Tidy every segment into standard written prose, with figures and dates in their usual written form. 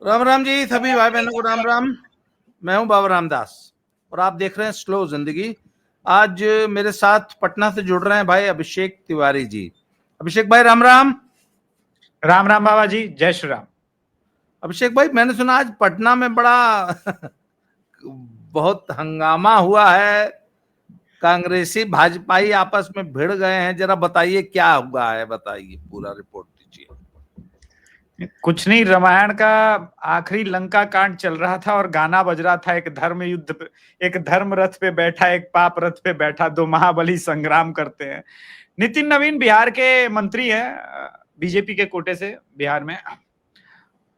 राम राम जी, सभी भाई बहनों को राम राम। मैं हूं बाबा रामदास और आप देख रहे हैं स्लो जिंदगी। आज मेरे साथ पटना से जुड़ रहे हैं भाई अभिषेक तिवारी जी। अभिषेक भाई राम राम। राम राम बाबा जी, जय श्री राम। अभिषेक भाई, मैंने सुना आज पटना में बड़ा बहुत हंगामा हुआ है। कांग्रेसी भाजपाई आपस में भिड़ गए हैं, जरा बताइए क्या हुआ है, बताइए पूरा रिपोर्ट दीजिए। कुछ नहीं, रामायण का आखिरी लंका कांड चल रहा था और गाना बज रहा था, एक धर्म युद्ध पे, एक धर्म रथ पे बैठा, एक पाप रथ पे बैठा, दो महाबली संग्राम करते हैं। नितिन नवीन बिहार के मंत्री हैं, बीजेपी के कोटे से बिहार में,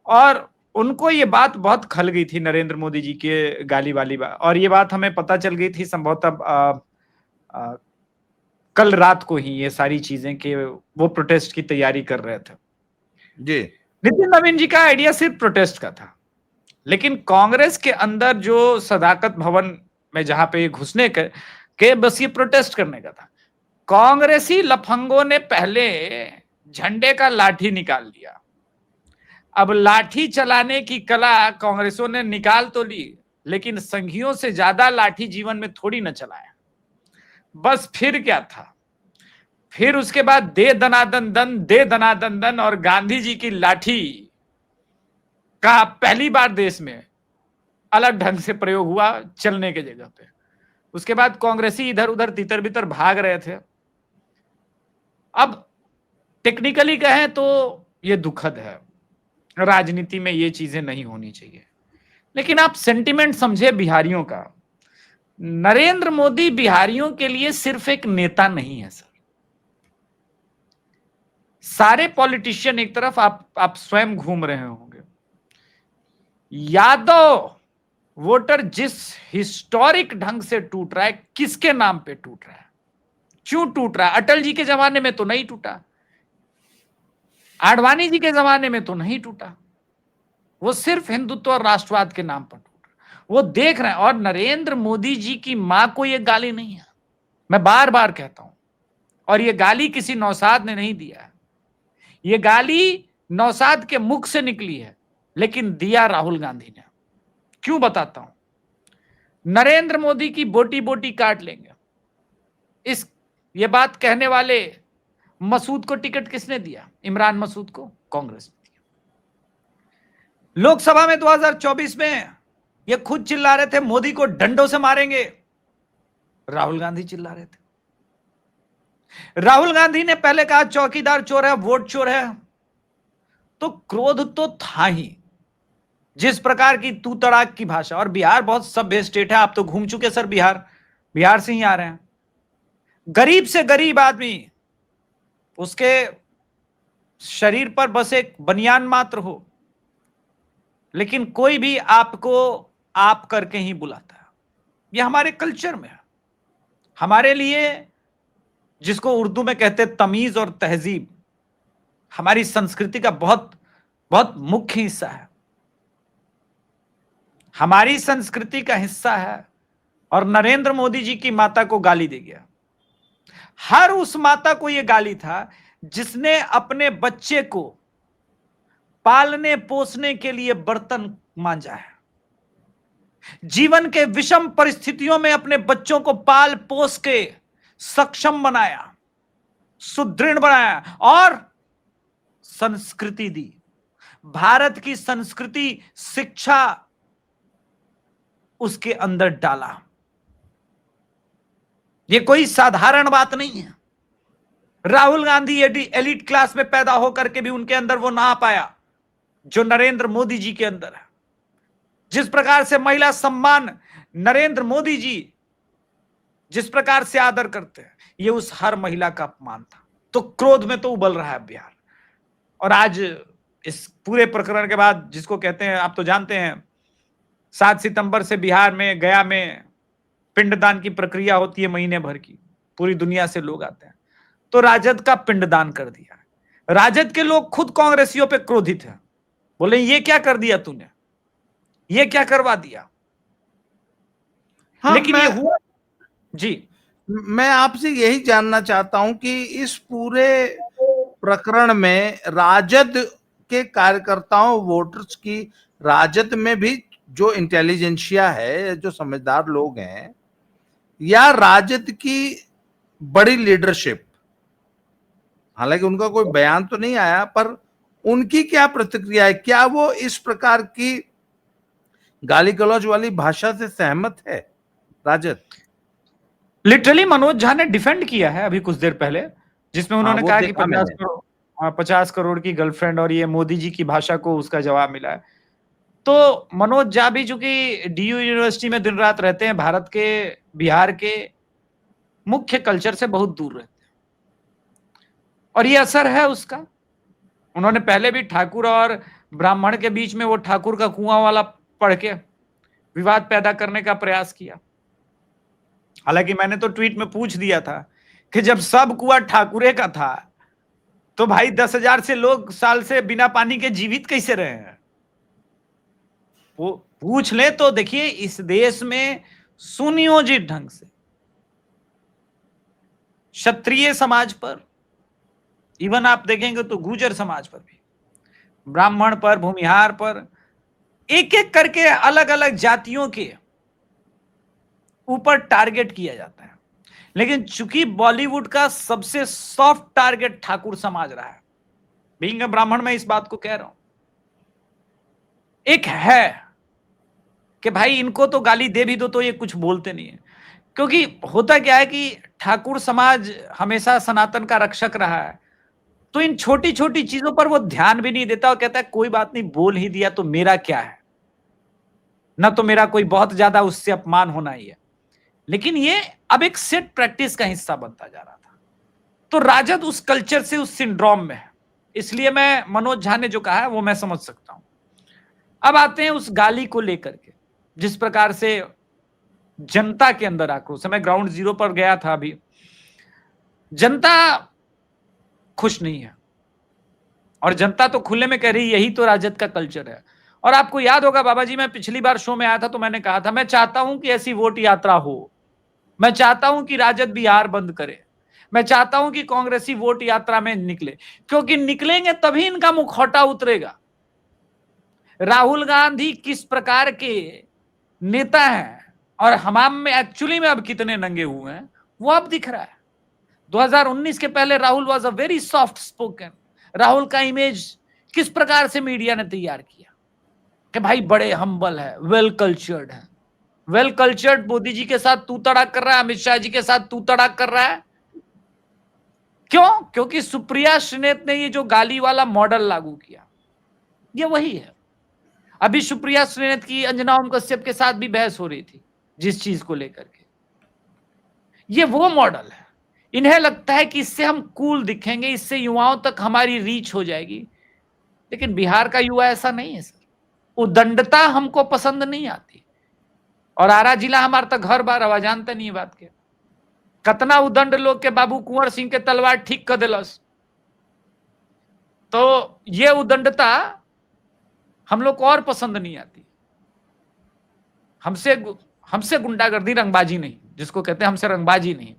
और उनको ये बात बहुत खल गई थी नरेंद्र मोदी जी के गाली वाली बात, और ये बात हमें पता चल गई थी संभवतः कल रात को ही, ये सारी चीजें कि वो प्रोटेस्ट की तैयारी कर रहे थे जी। नितिन नवीन जी का आइडिया सिर्फ प्रोटेस्ट का था, लेकिन कांग्रेस के अंदर जो सदाकत भवन में जहां पे घुसने के बस ये प्रोटेस्ट करने का था। कांग्रेसी लफंगों ने पहले झंडे का लाठी निकाल लिया। अब लाठी चलाने की कला कांग्रेसों ने निकाल तो ली, लेकिन संघियों से ज्यादा लाठी जीवन में थोड़ी न चलाया। बस फिर क्या था, फिर उसके बाद दे दनादन दन, दे दनादन दन, और गांधी जी की लाठी का पहली बार देश में अलग ढंग से प्रयोग हुआ चलने के जगह पे। उसके बाद कांग्रेसी इधर उधर तितर बितर भाग रहे थे। अब टेक्निकली कहें तो ये दुखद है, राजनीति में ये चीजें नहीं होनी चाहिए, लेकिन आप सेंटिमेंट समझे बिहारियों का। नरेंद्र मोदी बिहारियों के लिए सिर्फ एक नेता नहीं है सर। सारे पॉलिटिशियन एक तरफ, आप स्वयं घूम रहे होंगे, यादव वोटर जिस हिस्टोरिक ढंग से टूट रहा है, किसके नाम पे टूट रहा है, क्यों टूट रहा है? अटल जी के जमाने में तो नहीं टूटा, आडवाणी जी के जमाने में तो नहीं टूटा, वो सिर्फ हिंदुत्व और राष्ट्रवाद के नाम पर टूट रहा है। वो देख रहे हैं, और नरेंद्र मोदी जी की मां को ये गाली नहीं है, मैं बार बार कहता हूं, और ये गाली किसी नौसाद ने नहीं दिया है, ये गाली नौसाद के मुख से निकली है, लेकिन दिया राहुल गांधी ने। क्यों बताता हूं। नरेंद्र मोदी की बोटी बोटी काट लेंगे, ये बात कहने वाले मसूद को टिकट किसने दिया? इमरान मसूद को कांग्रेस ने दिया। लोकसभा में 2024 में ये खुद चिल्ला रहे थे मोदी को डंडों से मारेंगे, राहुल गांधी चिल्ला रहे थे। राहुल गांधी ने पहले कहा चौकीदार चोर है, वोट चोर है, तो क्रोध तो था ही, जिस प्रकार की तू तड़ाक की भाषा। और बिहार बहुत सभ्य स्टेट है, आप तो घूम चुके सर, बिहार से ही आ रहे हैं। गरीब से गरीब आदमी, उसके शरीर पर बस एक बनियान मात्र हो, लेकिन कोई भी आपको आप करके ही बुलाता है। यह हमारे कल्चर में है। हमारे लिए, जिसको उर्दू में कहते हैं तमीज और तहजीब, हमारी संस्कृति का बहुत बहुत मुख्य हिस्सा है, हमारी संस्कृति का हिस्सा है। और नरेंद्र मोदी जी की माता को गाली दे गया। हर उस माता को यह गाली था जिसने अपने बच्चे को पालने पोसने के लिए बर्तन मांजा है, जीवन के विषम परिस्थितियों में अपने बच्चों को पाल पोस के सक्षम बनाया, सुदृढ़ बनाया और संस्कृति दी। भारत की संस्कृति, शिक्षा उसके अंदर डाला। यह कोई साधारण बात नहीं है। राहुल गांधी एलिट क्लास में पैदा होकर के भी उनके अंदर वो ना आ पाया जो नरेंद्र मोदी जी के अंदर है। जिस प्रकार से महिला सम्मान नरेंद्र मोदी जी जिस प्रकार से आदर करते हैं, ये उस हर महिला का अपमान था। तो क्रोध में तो उबल रहा है बिहार। और आज इस पूरे प्रकरण के बाद, जिसको कहते हैं, आप तो जानते हैं, 7 सितंबर से बिहार में, गया में पिंडदान की प्रक्रिया होती है महीने भर की, पूरी दुनिया से लोग आते हैं। तो राजद का पिंडदान कर दिया। राजद के लोग खुद कांग्रेसियों पे क्रोधित हैं, बोले ये क्या कर दिया तूने, ये क्या करवा दिया। हाँ, लेकिन ये हुआ जी। मैं आपसे यही जानना चाहता हूं कि इस पूरे प्रकरण में राजद के कार्यकर्ताओं, वोटर्स की, राजद में भी जो इंटेलिजेंसिया है, जो समझदार लोग हैं, या राजद की बड़ी लीडरशिप, हालांकि उनका कोई बयान तो नहीं आया, पर उनकी क्या प्रतिक्रिया है? क्या वो इस प्रकार की गाली गलौज वाली भाषा से सहमत है राजद? लिटरली मनोज झा ने डिफेंड किया है अभी कुछ देर पहले, जिसमें उन्होंने कहा कि 50 करोड़ की गर्लफ्रेंड और ये मोदी जी की भाषा को उसका जवाब मिला है। तो मनोज झा भी चूंकि डीयू यूनिवर्सिटी में दिन रात रहते हैं, भारत के, बिहार के मुख्य कल्चर से बहुत दूर रहते हैं, और ये असर है उसका। उन्होंने पहले भी ठाकुर और ब्राह्मण के बीच में वो ठाकुर का कुआं वाला पढ़ के विवाद पैदा करने का प्रयास किया। हालांकि मैंने तो ट्वीट में पूछ दिया था कि जब सब कुआं ठाकुरे का था तो भाई 10,000 से लोग साल से बिना पानी के जीवित कैसे रहे हैं? वो पूछ ले तो देखिए, इस देश में सुनियोजित ढंग से क्षत्रिय समाज पर, इवन आप देखेंगे तो गुर्जर समाज पर भी, ब्राह्मण पर, भूमिहार पर, एक एक करके अलग अलग जातियों के ऊपर टारगेट किया जाता है। लेकिन चूंकि बॉलीवुड का सबसे सॉफ्ट टारगेट ठाकुर समाज रहा है, बीइंग अ ब्राह्मण मैं इस बात को कह रहा हूं, एक है कि भाई इनको तो गाली दे भी दो तो ये कुछ बोलते नहीं है। क्योंकि होता क्या है कि ठाकुर समाज हमेशा सनातन का रक्षक रहा है, तो इन छोटी छोटी चीजों पर वो ध्यान भी नहीं देता और कहता है कोई बात नहीं, बोल ही दिया तो मेरा क्या है, ना तो मेरा कोई बहुत ज्यादा उससे अपमान होना ही है। लेकिन ये अब एक सेट प्रैक्टिस का हिस्सा बनता जा रहा था। तो राजद उस कल्चर से, उस सिंड्रोम में है, इसलिए मैं मनोज झा ने जो कहा है वो मैं समझ सकता हूं। अब आते हैं उस गाली को लेकर के, जिस प्रकार से जनता के अंदर आक्रोश है। मैं ग्राउंड जीरो पर गया था अभी, जनता खुश नहीं है, और जनता तो खुले में कह रही यही तो राजद का कल्चर है। और आपको याद होगा बाबा जी, मैं पिछली बार शो में आया था तो मैंने कहा था मैं चाहता हूं कि ऐसी वोट यात्रा हो, मैं चाहता हूं कि राजद बिहार बंद करे, मैं चाहता हूं कि कांग्रेसी वोट यात्रा में निकले, क्योंकि निकलेंगे तभी इनका मुखौटा उतरेगा। राहुल गांधी किस प्रकार के नेता हैं और हमाम में एक्चुअली में अब कितने नंगे हुए हैं वो अब दिख रहा है। 2019 के पहले Rahul was a very soft spoken. Rahul का इमेज किस प्रकार से मीडिया ने तैयार किया कि भाई बड़े हम्बल है, वेल कल्चर्ड है। वेल कल्चर्ड मोदी जी के साथ तू तड़ाक कर रहा है, अमित शाह जी के साथ तू तड़ाक कर रहा है। क्यों? क्योंकि सुप्रिया श्रीनेत ने ये जो गाली वाला मॉडल लागू किया, ये वही है। अभी सुप्रिया श्रीनेत की अंजना ओम कश्यप के साथ भी बहस हो रही थी जिस चीज को लेकर के, ये वो मॉडल है। इन्हें लगता है कि इससे हम कूल दिखेंगे, इससे युवाओं तक हमारी रीच हो जाएगी। लेकिन बिहार का युवा ऐसा नहीं है सर, उदंडता हमको पसंद नहीं आती। और आरा जिला हमारा तो घर बार आवाज जानते नहीं बात के, कतना उदंड लोग के बाबू कुंवर सिंह के तलवार ठीक कर दिलस। तो ये उदंडता हम लोग को और पसंद नहीं आती। हमसे गुंडागर्दी, रंगबाजी नहीं, जिसको कहते हैं हमसे रंगबाजी नहीं।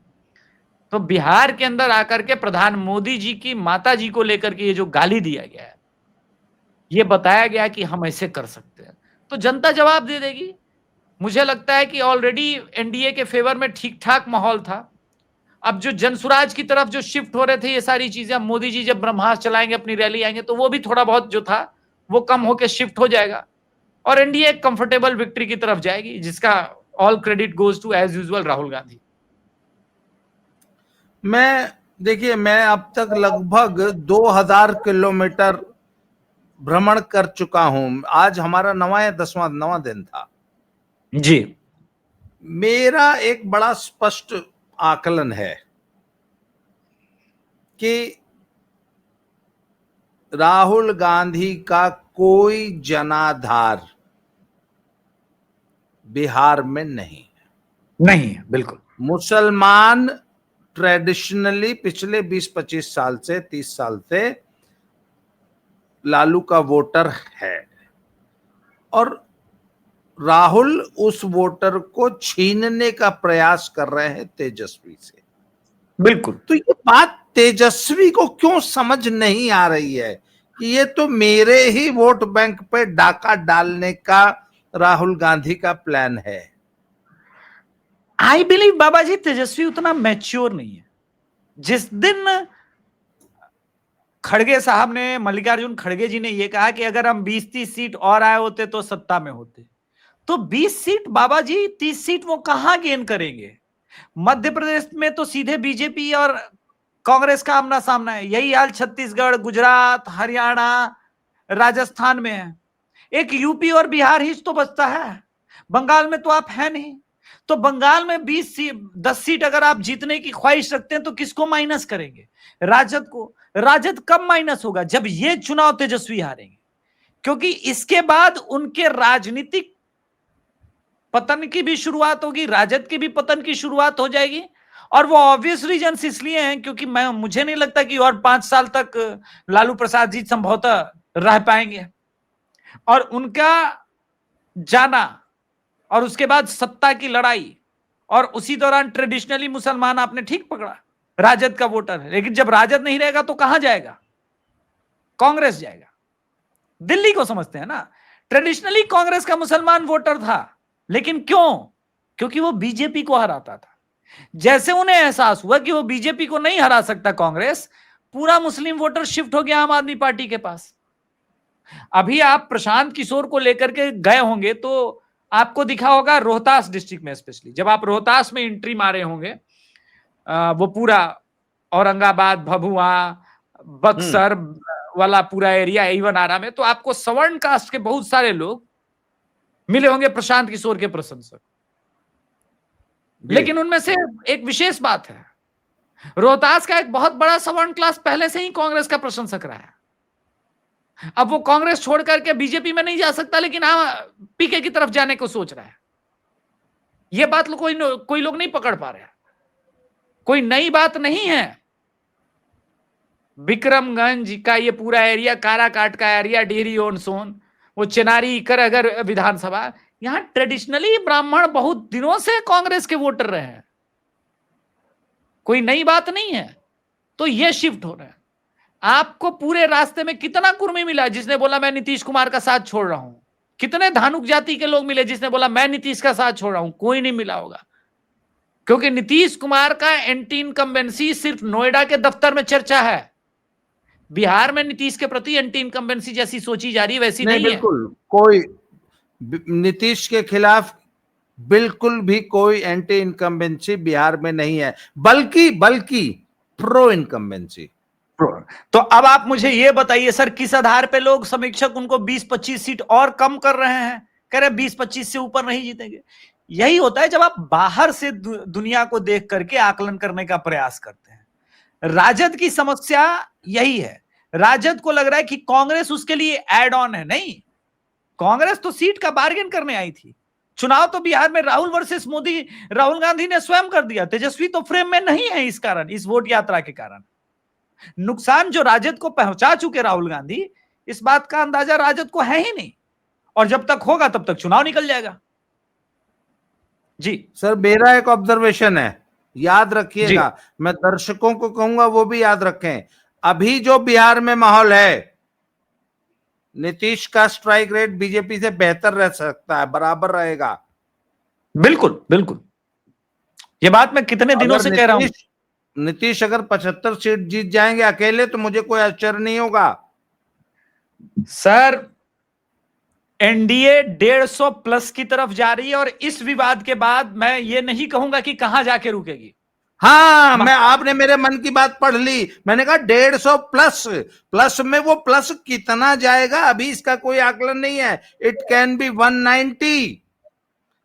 तो बिहार के अंदर आकर के प्रधान मोदी जी की माता जी को लेकर के ये जो गाली दिया गया है, ये बताया गया कि हम ऐसे कर सकते हैं, तो जनता जवाब दे देगी। मुझे लगता है कि ऑलरेडी एनडीए के फेवर में ठीक ठाक माहौल था। अब जो जनसुराज की तरफ जो शिफ्ट हो रहे थे ये सारी चीजें, अब मोदी जी जब ब्रह्मास्त्र चलाएंगे, अपनी रैली आएंगे, तो वो भी थोड़ा बहुत जो था वो कम होकर शिफ्ट हो जाएगा और एनडीए एक कंफर्टेबल विक्ट्री की तरफ जाएगी, जिसका all credit goes to as usual Rahul Gandhi. देखिए, मैं अब तक लगभग 2000 किलोमीटर भ्रमण कर चुका हूं। आज हमारा नवा दिन था जी। मेरा एक बड़ा स्पष्ट आकलन है कि राहुल गांधी का कोई जनाधार बिहार में नहीं है, बिल्कुल। मुसलमान ट्रेडिशनली पिछले 20-25 साल से, 30 साल से लालू का वोटर है, और राहुल उस वोटर को छीनने का प्रयास कर रहे हैं तेजस्वी से। बिल्कुल। तो ये बात तेजस्वी को क्यों समझ नहीं आ रही है कि ये तो मेरे ही वोट बैंक पे डाका डालने का राहुल गांधी का प्लान है। आई बिलीव बाबा जी तेजस्वी उतना मैच्योर नहीं है। जिस दिन खड़गे साहब ने, मल्लिकार्जुन खड़गे जी ने यह कहा कि अगर हम 20-30 सीट और आए होते तो सत्ता में होते, तो 20 सीट बाबा जी, 30 सीट वो कहां गेन करेंगे? मध्य प्रदेश में तो सीधे बीजेपी और कांग्रेस का आमना सामना है। यही हाल छत्तीसगढ़, गुजरात, हरियाणा, राजस्थान में है। एक यूपी और बिहार ही तो बचता है। बंगाल में तो आप है नहीं। तो बंगाल में 10 सीट अगर आप जीतने की ख्वाहिश रखते हैं तो किसको माइनस करेंगे? राजद को। राजद कब माइनस होगा? जब ये चुनाव तेजस्वी हारेंगे, क्योंकि इसके बाद उनके राजनीतिक पतन की भी शुरुआत होगी, राजद की भी पतन की शुरुआत हो जाएगी। और वो ऑब्वियस रीजन इसलिए हैं क्योंकि मुझे नहीं लगता कि और 5 साल तक लालू प्रसाद जी संभवतः रह पाएंगे। और उनका जाना और उसके बाद सत्ता की लड़ाई, और उसी दौरान ट्रेडिशनली मुसलमान, आपने ठीक पकड़ा, राजद का वोटर है। लेकिन जब राजद नहीं रहेगा तो कहां जाएगा? कांग्रेस जाएगा। दिल्ली को समझते हैं ना। ट्रेडिशनली कांग्रेस का मुसलमान वोटर था, लेकिन क्यों? क्योंकि वो बीजेपी को हराता था। जैसे उन्हें एहसास हुआ कि वो बीजेपी को नहीं हरा सकता कांग्रेस, पूरा मुस्लिम वोटर शिफ्ट हो गया आम आदमी पार्टी के पास। अभी आप प्रशांत किशोर को लेकर के गए होंगे तो आपको दिखा होगा रोहतास डिस्ट्रिक्ट में, स्पेशली जब आप रोहतास में एंट्री मारे होंगे, वो पूरा औरंगाबाद, भभुआ, बक्सर वाला पूरा एरिया, इवन आरा में, तो आपको सवर्ण कास्ट के बहुत सारे लोग मिले होंगे प्रशांत किशोर के प्रशंसक। लेकिन उनमें से एक विशेष बात है, रोहतास का एक बहुत बड़ा सवर्ण क्लास पहले से ही कांग्रेस का प्रशंसक रहा है। अब वो कांग्रेस छोड़ करके बीजेपी में नहीं जा सकता, लेकिन पीके की तरफ जाने को सोच रहा है। यह बात कोई लोग नहीं पकड़ पा रहे। कोई नई बात नहीं है। विक्रमगंज का ये पूरा एरिया, काराकाट का एरिया, डेहरी ऑन सोन, वो चेनारी, करहगर विधानसभा, यहां ट्रेडिशनली ब्राह्मण बहुत दिनों से कांग्रेस के वोटर रहे हैं। कोई नई बात नहीं है। तो ये शिफ्ट हो रहा है। आपको पूरे रास्ते में कितना कुर्मी मिला जिसने बोला मैं नीतीश कुमार का साथ छोड़ रहा हूं? कितने धानुक जाति के लोग मिले जिसने बोला मैं नीतीश का साथ छोड़ रहा हूं? कोई नहीं मिला होगा, क्योंकि नीतीश कुमार का एंटी इनकम्बेंसी सिर्फ नोएडा के दफ्तर में चर्चा है। बिहार में नीतीश के प्रति एंटी इनकम्बेंसी जैसी सोची जा रही है वैसी नहीं बिल्कुल है। कोई नीतीश के खिलाफ बिल्कुल भी कोई एंटी इनकम्बेंसी बिहार में नहीं है, बल्कि प्रो इनकम्बेंसी। तो अब आप मुझे ये बताइए सर, किस आधार पे लोग, समीक्षक उनको 20-25 सीट और कम कर रहे हैं? कह रहे 20-25 से ऊपर नहीं जीतेंगे। यही होता है जब आप बाहर से दुनिया को देख करके आकलन करने का प्रयास करते हैं। राजद की समस्या यही है। राजद को लग रहा है कि कांग्रेस उसके लिए एड ऑन है। नहीं, कांग्रेस तो सीट का बार्गेन करने आई थी। चुनाव तो बिहार में राहुल वर्सेस मोदी, राहुल गांधी ने स्वयं कर दिया। तेजस्वी तो फ्रेम में नहीं है इस कारण, इस वोट यात्रा के कारण। नुकसान जो राजद को पहुंचा चुके राहुल गांधी, इस बात का अंदाजा राजद को है ही नहीं। और जब तक होगा तब तक चुनाव निकल जाएगा। जी सर, मेरा एक ऑब्जर्वेशन है, याद रखिएगा, मैं दर्शकों को कहूंगा वो भी याद रखें। अभी जो बिहार में माहौल है, नीतीश का स्ट्राइक रेट बीजेपी से बेहतर रह सकता है, बराबर रहेगा। बिल्कुल बिल्कुल, ये बात मैं कितने दिनों से कह रहा हूं। नीतीश अगर 75 सीट जीत जाएंगे अकेले तो मुझे कोई आश्चर्य नहीं होगा। सर, एनडीए 150 प्लस की तरफ जा रही है, और इस विवाद के बाद मैं ये नहीं कहूंगा कि कहां जाके रुकेगी। हाँ, आपने मेरे मन की बात पढ़ ली। मैंने कहा 150 प्लस में वो प्लस कितना जाएगा अभी इसका कोई आकलन नहीं है। It can be 190,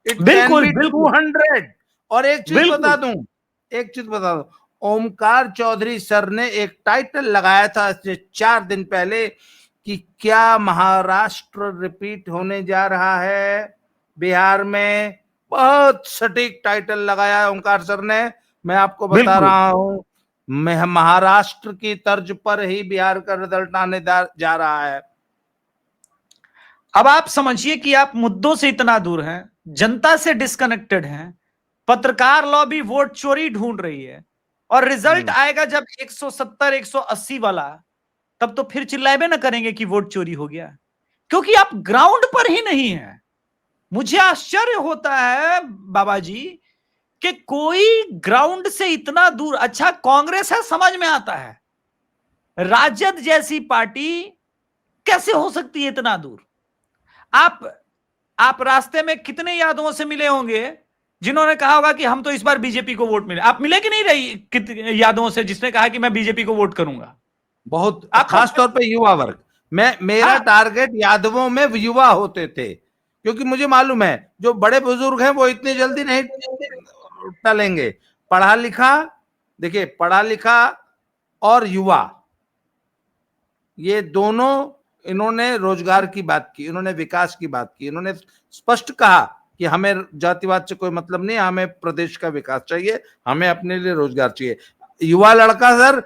it can be 200। और एक चीज बता दूं, ओमकार चौधरी सर ने एक टाइटल लगाया था 4 दिन पहले कि क्या महाराष्ट्र रिपीट होने जा रहा है बिहार में। बहुत सटीक टाइटल लगाया है ओमकार सर ने। मैं आपको बता रहा हूं, महाराष्ट्र की तर्ज पर ही बिहार का रिजल्ट आने जा रहा है। अब आप समझिए कि आप मुद्दों से इतना दूर हैं, जनता से डिस्कनेक्टेड हैं, पत्रकार लॉबी वोट चोरी ढूंढ रही है, और रिजल्ट आएगा जब 170-180 वाला तब तो फिर चिल्लाए ना करेंगे कि वोट चोरी हो गया, क्योंकि आप ग्राउंड पर ही नहीं है। मुझे आश्चर्य होता है बाबा जी कि कोई ग्राउंड से इतना दूर, अच्छा कांग्रेस है समझ में आता है, राजद जैसी पार्टी कैसे हो सकती है इतना दूर? आप रास्ते में कितने यादवों से मिले होंगे जिन्होंने कहा होगा कि हम तो इस बार बीजेपी को वोट मिले? आप मिले कि नहीं रही यादवों से जिसने कहा कि मैं बीजेपी को वोट करूंगा? बहुत, आप खास तौर पे युवा वर्ग। मेरा हाँ, टारगेट यादवों में युवा होते थे, क्योंकि मुझे मालूम है जो बड़े बुजुर्ग हैं वो इतनी जल्दी नहीं टलेंगे। पढ़ा लिखा, देखिए पढ़ा लिखा और युवा, ये दोनों, इन्होंने रोजगार की बात की, इन्होंने विकास की बात की, इन्होंने स्पष्ट कहा कि हमें जातिवाद से कोई मतलब नहीं, हमें प्रदेश का विकास चाहिए, हमें अपने लिए रोजगार चाहिए। युवा लड़का सर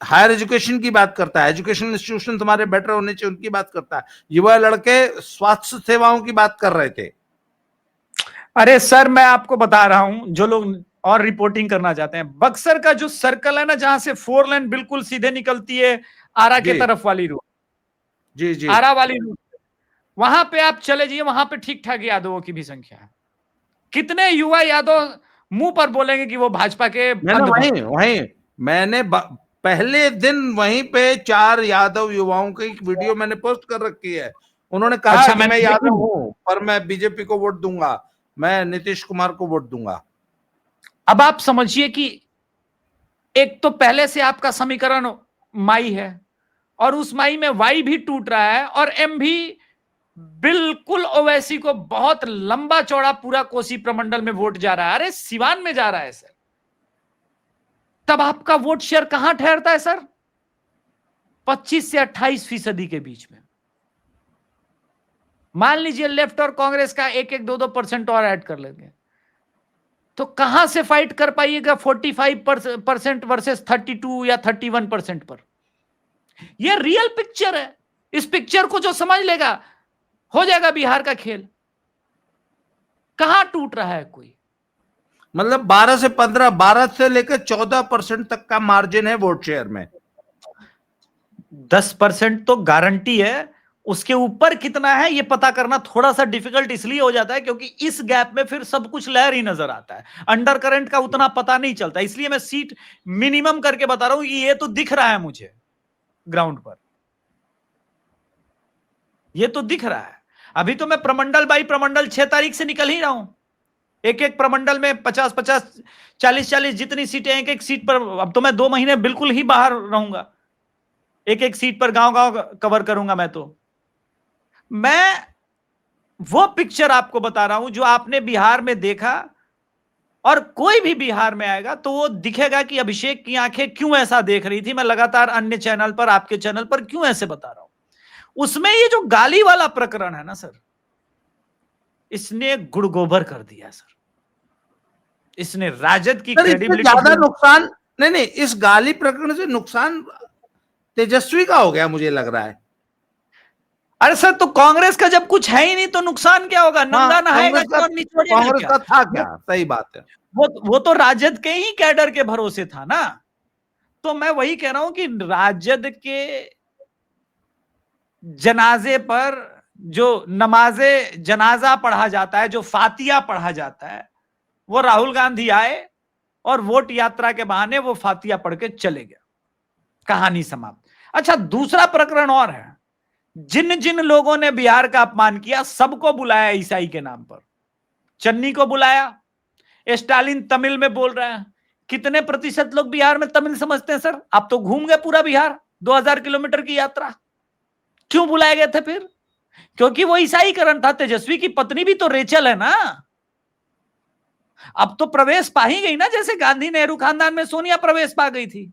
हायर एजुकेशन की बात करता है, एजुकेशन इंस्टीट्यूशन तुम्हारे बेटर होने चाहिए उनकी बात करता है। युवा लड़के स्वास्थ्य सेवाओं की बात कर रहे थे। अरे सर मैं आपको बता रहा हूं, जो लोग और रिपोर्टिंग करना चाहते हैं, बक्सर का जो सर्कल है ना, जहां से 4 लेन बिल्कुल सीधे निकलती है आरा के तरफ वाली रोड, जी जी, आरा वाली रोड, वहां पे आप चले जाइए, वहां पे ठीक ठाक यादवों की भी संख्या है। कितने युवा यादव मुंह पर बोलेंगे कि वो भाजपा के मैंने वहीं मैंने पहले दिन वहीं पे 4 यादव युवाओं की वीडियो मैंने पोस्ट कर रखी है। उन्होंने कहा अच्छा, कि मैं यादव हूं पर मैं बीजेपी को वोट दूंगा, मैं नीतीश कुमार को वोट दूंगा। अब आप समझिए कि एक तो पहले से आपका समीकरण माई है, और उस माई में वाई भी टूट रहा है, और एम भी बिल्कुल ओवैसी को बहुत लंबा चौड़ा पूरा कोसी प्रमंडल में वोट जा रहा है। अरे सिवान में जा रहा है सर, तब आपका वोट शेयर कहां ठहरता है सर? 25 से 28% के बीच में। मान लीजिए लेफ्ट और कांग्रेस का 1-2% और ऐड कर लेंगे, तो कहां से फाइट कर पाइएगा 45% वर्सेस 32 या 31% पर? यह रियल पिक्चर है। इस पिक्चर को जो समझ लेगा, हो जाएगा बिहार का खेल। कहां टूट रहा है कोई? मतलब 12 से 15, 12 से लेकर 14% तक का मार्जिन है वोट शेयर में। 10% तो गारंटी है, उसके ऊपर कितना है ये पता करना थोड़ा सा डिफिकल्ट इसलिए हो जाता है क्योंकि इस गैप में फिर सब कुछ लहर ही नजर आता है, अंडर करंट का उतना पता नहीं चलता। इसलिए मैं सीट मिनिमम करके बता रहा हूं कि ये तो दिख रहा है मुझे ग्राउंड पर, ये तो दिख रहा है। अभी तो मैं प्रमंडल बाई प्रमंडल 6 तारीख से निकल ही रहा हूं, एक एक प्रमंडल में 50-50, 40-40 जितनी सीटें, एक एक सीट पर। अब तो मैं 2 महीने बिल्कुल ही बाहर रहूंगा, एक एक सीट पर गांव गांव कवर करूंगा। मैं वो पिक्चर आपको बता रहा हूं जो आपने बिहार में देखा, और कोई भी बिहार में आएगा तो वो दिखेगा कि अभिषेक की आंखें क्यों ऐसा देख रही थी। मैं लगातार अन्य चैनल पर, आपके चैनल पर क्यों ऐसे बता रहा हूं। उसमें ये जो गाली वाला प्रकरण है ना सर, इसने गुड़ गोबर कर दिया सर। इसने राजद की क्रेडिबिलिटी, ज्यादा नुकसान नहीं, इस गाली प्रकरण से नुकसान तेजस्वी का हो गया मुझे लग रहा है। अरे सर तो कांग्रेस का जब कुछ है ही नहीं तो नुकसान क्या होगा? नंगा नहाएगा और निचोड़ेगा कांग्रेस क्या? का था क्या? सही बात है। वो तो राजद के ही कैडर के भरोसे था ना। तो मैं वही कह रहा हूं कि राजद के जनाजे पर जो नमाजे जनाजा पढ़ा जाता है, जो फातिया पढ़ा जाता है, वो राहुल गांधी आए और वोट यात्रा के बहाने वो फातिया पढ़ के चले गए, कहानी समाप्त। अच्छा, दूसरा प्रकरण और है, जिन जिन लोगों ने बिहार का अपमान किया सबको बुलाया ईसाई के नाम पर। चन्नी को बुलाया, स्टालिन तमिल में बोल रहे हैं। कितने प्रतिशत लोग बिहार में तमिल समझते हैं सर? आप तो घूम गए पूरा बिहार, 2000 किलोमीटर की यात्रा। क्यों बुलाए गए थे फिर? क्योंकि वो ईसाईकरण था। तेजस्वी की पत्नी भी तो रेचल है ना। अब तो प्रवेश पा ही गई ना, जैसे गांधी नेहरू खानदान में सोनिया प्रवेश पा गई थी।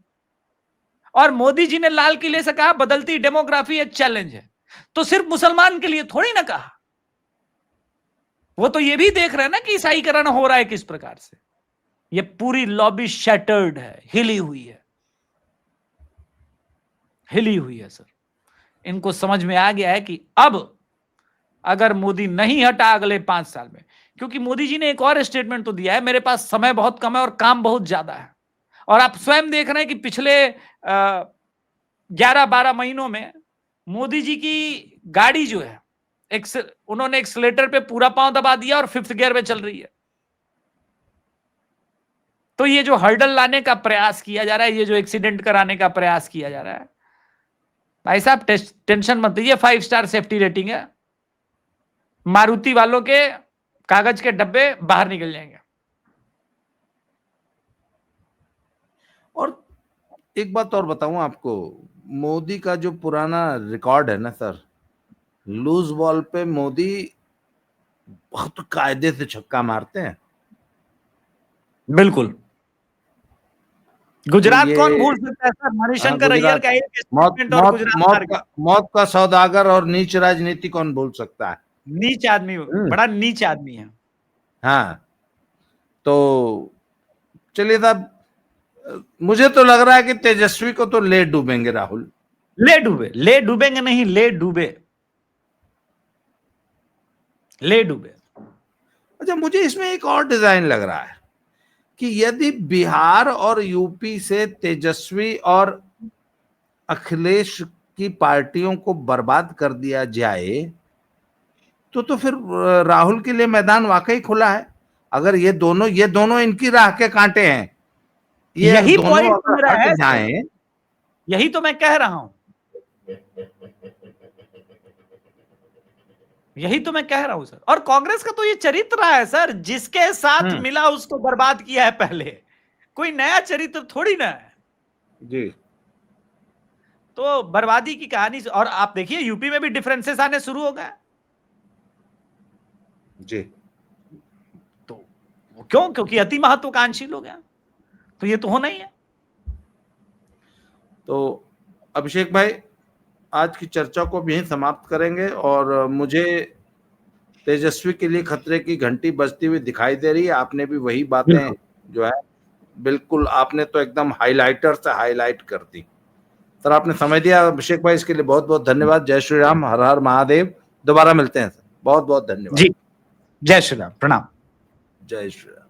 और मोदी जी ने लाल किले से कहा बदलती डेमोग्राफी एक चैलेंज है, तो सिर्फ मुसलमान के लिए थोड़ी ना कहा। वो तो ये भी देख रहे हैं ना कि ईसाईकरण हो रहा है किस प्रकार से। ये पूरी लॉबी शैटर्ड है, हिली हुई है, हिली हुई है सर। इनको समझ में आ गया है कि अब अगर मोदी नहीं हटा अगले 5 साल में, क्योंकि मोदी जी ने एक और स्टेटमेंट तो दिया है, मेरे पास समय बहुत कम है और काम बहुत ज्यादा है। और आप स्वयं देख रहे हैं कि पिछले 11-12 महीनों में मोदी जी की गाड़ी जो है उन्होंने एक्सीलेटर पे पूरा पांव दबा दिया और 5th गियर में चल रही है। तो ये जो हर्डल लाने का प्रयास किया जा रहा है, ये जो एक्सीडेंट कराने का प्रयास किया जा रहा है, भाई साहब टेंशन मत लीजिए, 5 स्टार सेफ्टी रेटिंग है। मारुति वालों के कागज के डब्बे बाहर निकल जाएंगे। और एक बात और बताऊं आपको, मोदी का जो पुराना रिकॉर्ड है ना सर, लूज बॉल पे मोदी बहुत कायदे से छक्का मारते हैं। बिल्कुल। गुजरात ये कौन भूल सकता है सर, मणिशंकर अय्यर का एक मौत स्टेटमेंट और गुजरात हार गया। मौत का सौदागर और नीच राजनीति कौन भूल सकता है। नीच आदमी, बड़ा नीच आदमी है। हाँ, तो चलिए साहब, मुझे तो लग रहा है कि तेजस्वी को तो ले डूबेंगे राहुल। ले डूबेंगे नहीं, ले डूबे। अच्छा, मुझे इसमें एक और डिजाइन लग रहा है कि यदि बिहार और यूपी से तेजस्वी और अखिलेश की पार्टियों को बर्बाद कर दिया जाए तो फिर राहुल के लिए मैदान वाकई खुला है। अगर ये दोनों इनकी राह के कांटे हैं, ये यही दोनों पॉइंट अगर मेरा हट है, जाएं, यही तो मैं कह रहा हूं, यही तो मैं कह रहा हूं सर। और कांग्रेस का तो ये चरित्र है सर, जिसके साथ मिला उसको बर्बाद किया है पहले। कोई नया चरित्र थोड़ी ना है जी। तो बर्बादी की कहानी। और आप देखिए यूपी में भी डिफरेंसेस आने शुरू हो गए जी। तो क्यों? क्योंकि अति महत्वाकांक्षी लोग हैं, तो ये तो होना ही है। तो अभिषेक भाई, आज की चर्चा को भी यहीं समाप्त करेंगे। और मुझे तेजस्वी के लिए खतरे की घंटी बजती हुई दिखाई दे रही है। आपने भी वही बातें जो है, बिल्कुल आपने तो एकदम हाइलाइटर से हाईलाइट कर दी। सर, आपने समय दिया अभिषेक भाई, इसके लिए बहुत बहुत धन्यवाद। जय श्री राम, हर हर महादेव। दोबारा मिलते हैं सर, बहुत बहुत धन्यवाद जी, जय श्री राम, प्रणाम। जय श्री राम।